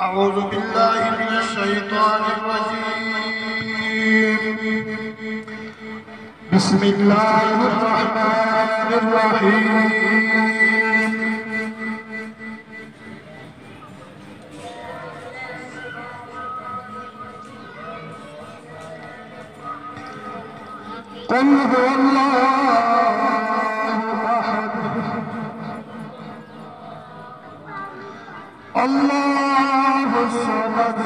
أعوذ بالله من الشيطان الرجيم. بسم الله الرحمن الرحيم. قل هو الله أحد الله الصمد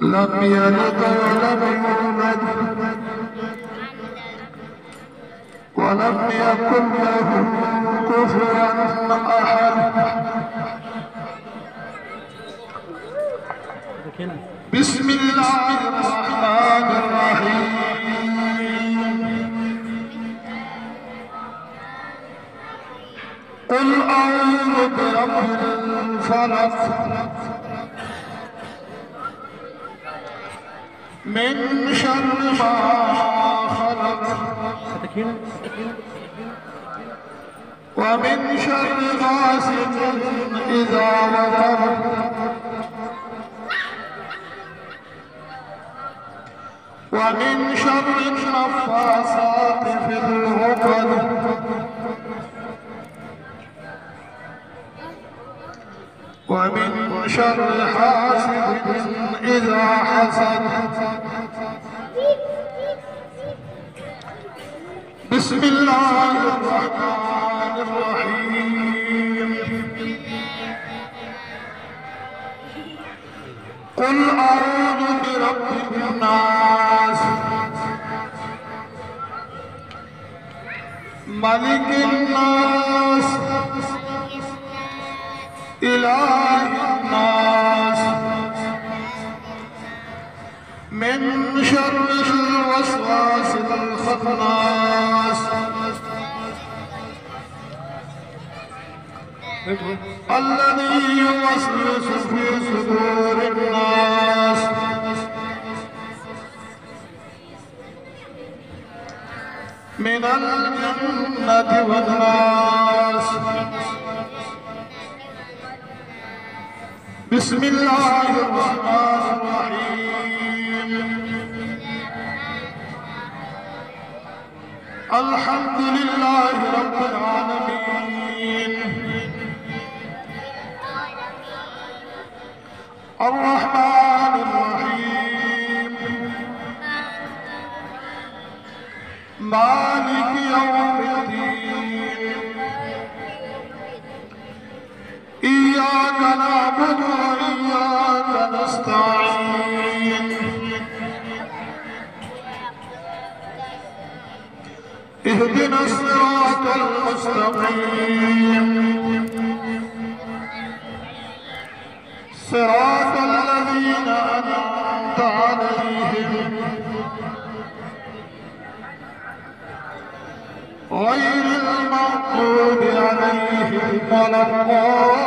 لم يلد ولم يولد ولم يكن له كفوا أحد. بسم الله الرحمن الرحيم. قل أعوذ برب الفلق من شر ما خلق ومن شر غاسق إذا وقب ومن شر النفاثات في العقد ومن شر حاسد إذا حسد. بسم الله الرحمن الرحيم. قل أعوذ برب الناس ملك الناس إله الناس من شر الوسواس الخناس الذي يوسوس في صدور الناس من الجنة والناس. بسم الله الرحمن الرحيم. الحمد لله رب العالمين الرحمن الرحيم مالك يوم الدين إياك نعبد وإياك نستعين اهدنا الصراط المستقيم صراط الذين أنعمت عليهم غير المغضوب عليهم ولا الضالين.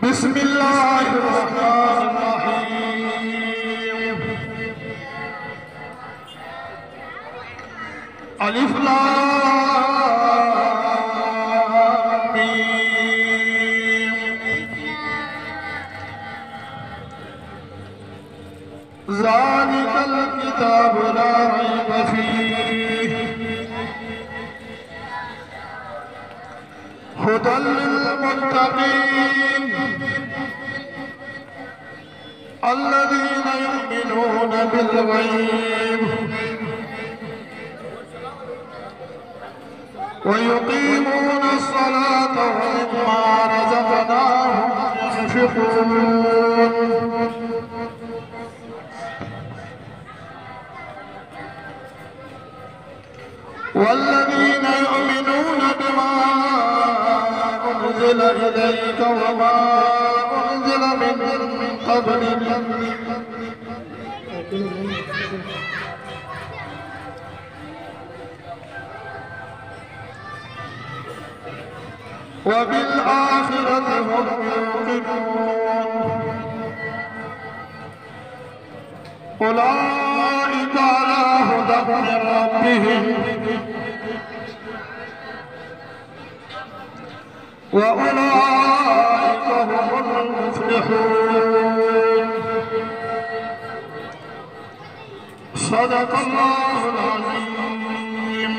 بسم الله الرحمن الرحيم. ألف لام ميم ذلك الكتاب لا ريب فيه هدى للمتقين الذين يؤمنون بالغيب ويقيمون الصلاة ومما رزقناهم ينفقون والذين يؤمنون بما أنزل إليك وما أنزل من قبلك وبالآخرة هم يوقنون أولئك على هدى من ربهم وأولئك هم المفلحون. صدق الله العظيم.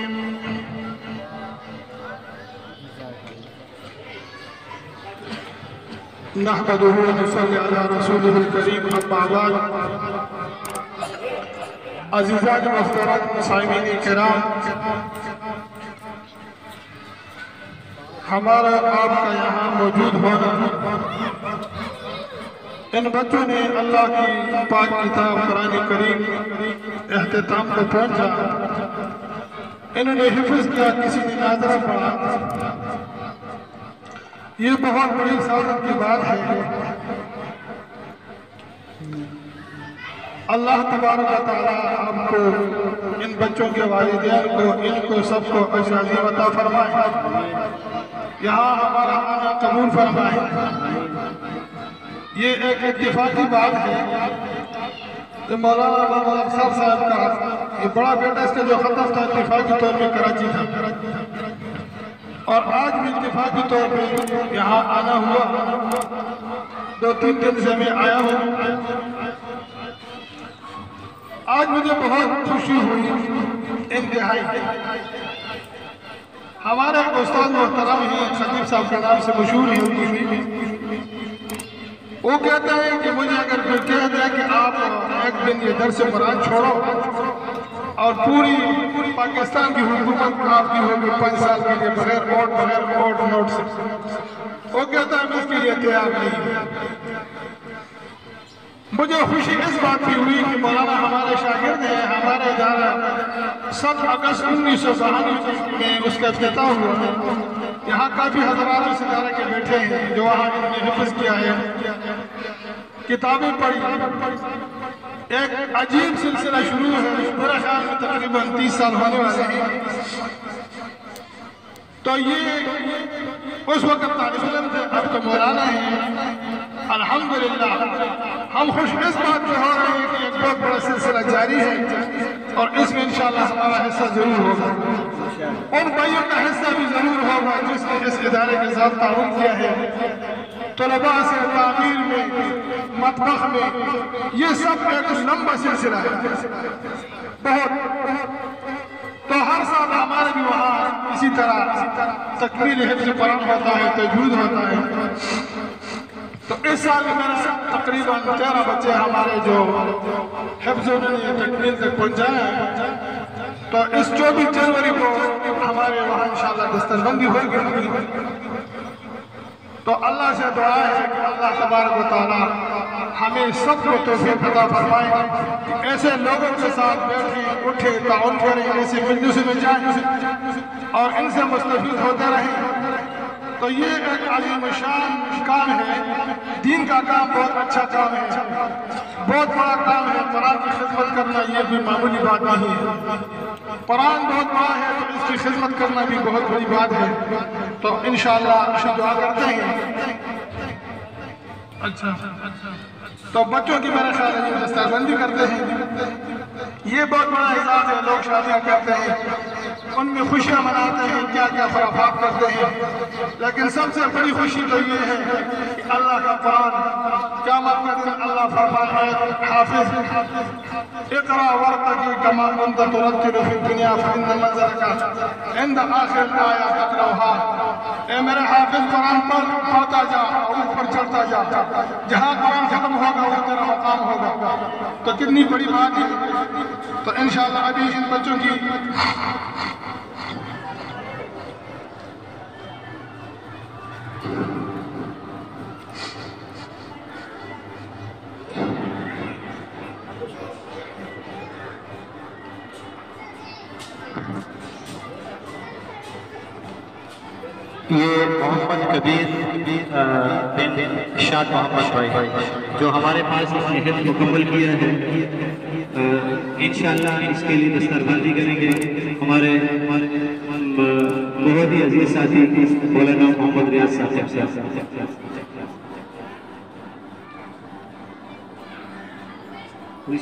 نحمده ونصلي على رسوله الكريم. أما بعد، عزیزان محترم سامعین کرام، ہمارا آپ کا یہاں موجود ہونا، ان بچوں نے اللہ کی پاک کتاب قرآن کریم اختتام کو پہنچا، انہوں نے حفظ کیا، کسی نے ناظرہ پڑھا، یہ بہت بڑی سعادت کی بات ہے۔ اللہ تبارک و تعالیٰ آپ کو، ان بچوں کے والدین کو، ان کو سب کو عزت عطا فرمائے، یہاں ہمارا آنا قبول فرمائے۔ یہ ایک اتفاقی بات ہے کہ مولانا محمد افضل صاحب کا یہ بڑا بیٹا اس کا جو ختم تھا اتفاقی طور پہ کراچی تھا، اور آج بھی اتفاقی طور پہ یہاں آنا ہوا۔ 2-3 دن سے میں آیا ہوں۔ آج مجھے بہت خوشی ہوئی انتہائی۔ ہمارے استاد محترم ہیں، خطیب صاحب کا نام سے مشہور ہیں، وہ کہتے ہیں کہ مجھے اگر کوئی کہہ دے کہ آپ ایک دن یہ درس قرآن چھوڑو اور پوری پاکستان کی حکومت آپ کی ہوگی 5 سال کے لیے بغیر ووٹ نوٹ سے، وہ کہتا ہے میں اس کے لیے تیار نہیں۔ مجھے خوشی اس بات کی ہوئی کہ مولانا ہمارے شاگرد ہیں، ہمارے ادارہ 7 اگست 1992 میں اس کا افتتاح ہوا ہے۔ یہاں کافی حضرات اس ادارے کے بیٹھے ہیں جو وہاں انہوں نے حفظ کیا ہے، کتابیں پڑھی، ایک عجیب سلسلہ شروع ہے۔ میرے خیال میں تقریباً 30 سال ہونے والے ہیں۔ تو یہ اس وقت طالب علم تھے، اب تو مولانا ہیں۔ الحمدللہ ہم خوش اس بات پہ ہو رہے ہیں کہ ایک بہت بڑا سلسلہ جاری ہے، اور اس میں انشاءاللہ ہمارا حصہ ضرور ہوگا، ان بھائیوں کا حصہ بھی ضرور ہوگا جس نے اس ادارے کے ساتھ تعاون کیا ہے۔ طلباء سے تعمیر میں، مطبخ میں، یہ سب ایک لمبا سلسلہ ہے بہت۔ تو ہر سال ہمارے بھی وہاں اسی طرح تکمیل حفظ قرآن ہوتا ہے، تجوید ہوتا ہے۔ تو اس سال میرا تقریباً 13 بچے ہمارے جو حفظ انہوں نے تکمیل تک پہنچائے ہیں۔ تو اس 24 جنوری کو ہمارے وہاں انشاءاللہ دستربندی ہوگی۔ تو اللہ سے دعا ہے کہ اللہ تبارک و تعالیٰ ہمیں سب کو توفیق عطا فرمائے کہ ایسے لوگوں کے ساتھ بیٹھیں، اٹھیں، تعاون کریں، ایسے مجلس میں جائیں اور ان سے مستفید ہوتے رہیں۔ تو یہ ایک عظیم شان کام ہے، دین کا کام بہت اچھا کام ہے، بہت بڑا کام ہے۔ قرآن کی خدمت کرنا یہ بھی معمولی بات نہیں ہے، قرآن بہت بڑا ہے تو اس کی خدمت کرنا بھی بہت بڑی بات ہے۔ تو انشاءاللہ دعا کرتے ہیں۔ اچھا، تو بچوں کی میرے خیال ہے دستربندی کرتے ہیں، یہ بہت بڑا اعزاز ہے۔ لوگ شادیاں کرتے ہیں، ان میں خوشیاں مناتے ہیں، کیا کیا خرافات کرتے ہیں، لیکن سب سے بڑی خوشی تو یہ ہے کہ اللہ کا قرآن قیامت کا دن اللہ فرماتا ہے حافظ اقرأ وارتقی کما کنت ترتل فی الدنیا فإن منزلک عند آخر الآیہ تقرأها۔ اے میرے حافظ قرآن پڑھتا جا اور اوپر چڑھتا جا، جہاں قرآن ختم ہوگا وہ تیرا مقام ہوگا۔ تو کتنی بڑی بات ہے۔ تو انشاءاللہ ابھی ان بچوں کی یہ محمد کبیر بن شاد محمد بھائی جو ہمارے پاس اس نے حفظ مکمل کیا ہے، انشاءاللہ اس کے لیے دستربندی کریں گے ہمارے بہت ہی عزیز ساتھی مولانا محمد ریاض صاحب سے۔ آپ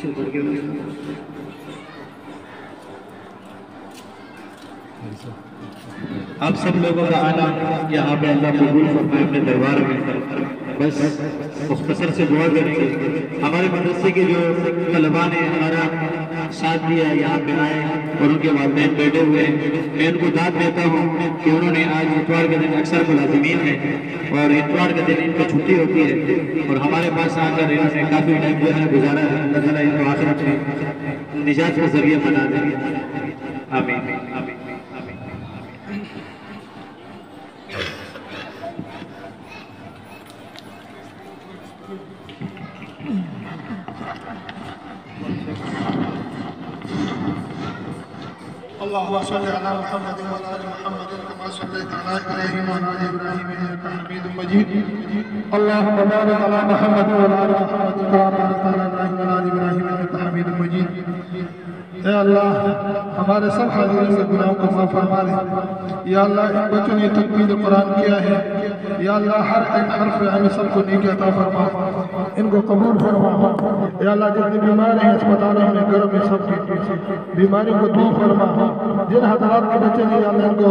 سب لوگوں کا آنا یہاں پہ اللہ قبول فرمائے اپنے دربار میں. بس مختصر سے دعا کریں گے. ہمارے مدرسے کے جو طلباء نے ہمارا ساتھ دیا یہاں پہ آئے اور ان کے والدین بیٹھے ہوئے ہیں, میں ان کو داد دیتا ہوں کہ انہوں نے آج اتوار کے دن اکثر ملازمین ہیں اور اتوار کے دن ان کو چھٹی ہوتی ہے اور ہمارے پاس آ کر انہوں نے کافی ٹائم جو ہے گزارا ہے. اللہ تعالیٰ ان کو آخرت میں نجات کا ذریعہ بنا دیں. آمین. اللهم صل على محمد وعلى ال محمد كما صليت على ابراهيم وعلى ال ابراهيم انك حميد مجيد. اللهم بارك على محمد وعلى ال محمد كما باركت على ابراهيم وعلى ال ابراهيم انك حميد مجيد. اے اللہ ہمارے سب حاضرین کے گناہوں کو معاف فرما دے. یا اللہ ان بچوں نے تکمیل قرآن کیا ہے, یا اللہ ہر ایک حرف ہمیں سب کو نیکی عطا فرما, ان کو قبول فرما. یا اللہ جتنے بیمار ہیں اسپتالوں میں گھروں میں سب کی بیماری کو دور فرما. جن حضرات کے بچے نے یا اللہ ان کو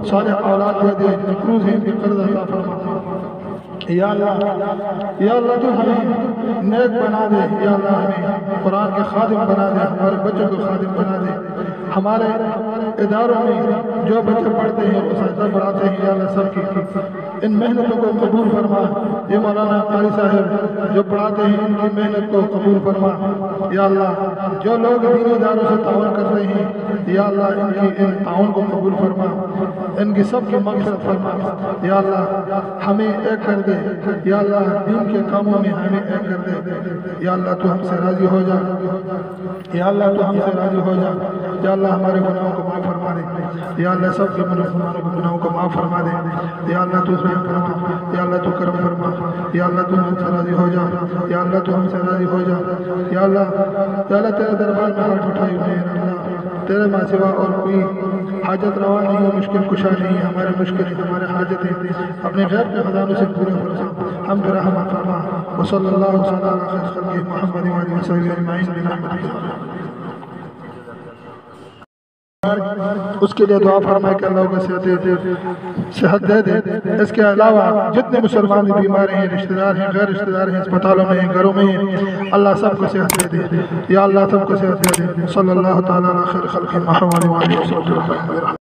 صالح اولاد دے دے, مقروض ہیں ان کی قرض عطا فرما. یا اللہ تو ہمیں نیک بنا دے. یا اللہ ہمیں قرآن کے خادم بنا دے, ہمارے بچوں کو خادم بنا دے. ہمارے اداروں میں جو بچے پڑھتے ہیں اساتذہ پڑھاتے ہیں یا اللہ سب کی ان محنتوں کو قبول فرما. یہ مولانا قاری صاحب جو پڑھاتے ہیں ان کی محنت کو قبول فرما. یا اللہ جو لوگ دینی اداروں سے تعاون کر رہے ہیں یا اللہ ان تعاون کو قبول فرما, ان کی سب کی مغفرت فرما. یا اللہ ہمیں ایک کر دے. یا اللہ دین کے کاموں میں ہمیں ایک کر دے. یا اللہ تو ہم سے راضی ہو جا. یا اللہ تو ہم سے راضی ہو جا. یا اللہ ہمارے گناہوں کو معاف فرما دے. یا اللہ سب کے مسلمانوں کے گناہوں کو معاف فرما دے. یا اللہ تو رحم فرما. یا اللہ تو کرم فرما. یا اللہ تو ہم سے راضی ہو جا. یا اللہ تو ہم سے راضی ہو جا. یا اللہ تیرے دربار میں ہاتھ اٹھائے ہوئے ہیں. اللہ تیرے ماں سوا اور کوئی حاجت روا نہیں ہے, مشکل کشا نہیں ہے. ہمارے مشکل ہمارے حاجتیں اپنے غیب کے خزانوں سے پورے فرما. ہم پہ رحمت فرما. وصلی اللہ تعالی علی خیر خلقہ محمد وعلی وصحبہ اجمعین برحمتک. اس کے لیے دعا فرمائے کہ اللہ کو صحت دے دے. اس کے علاوہ جتنے مسلمان بیمار ہیں, رشتہ دار ہیں, غیر رشتہ دار ہیں, اسپتالوں میں ہیں, گھروں میں ہیں, اللہ سب کو صحت دے دے. یا اللہ سب کو صحت دے دے. صلی اللہ تعالی علی خیر خلقہ محمد وعلی وصحبہ.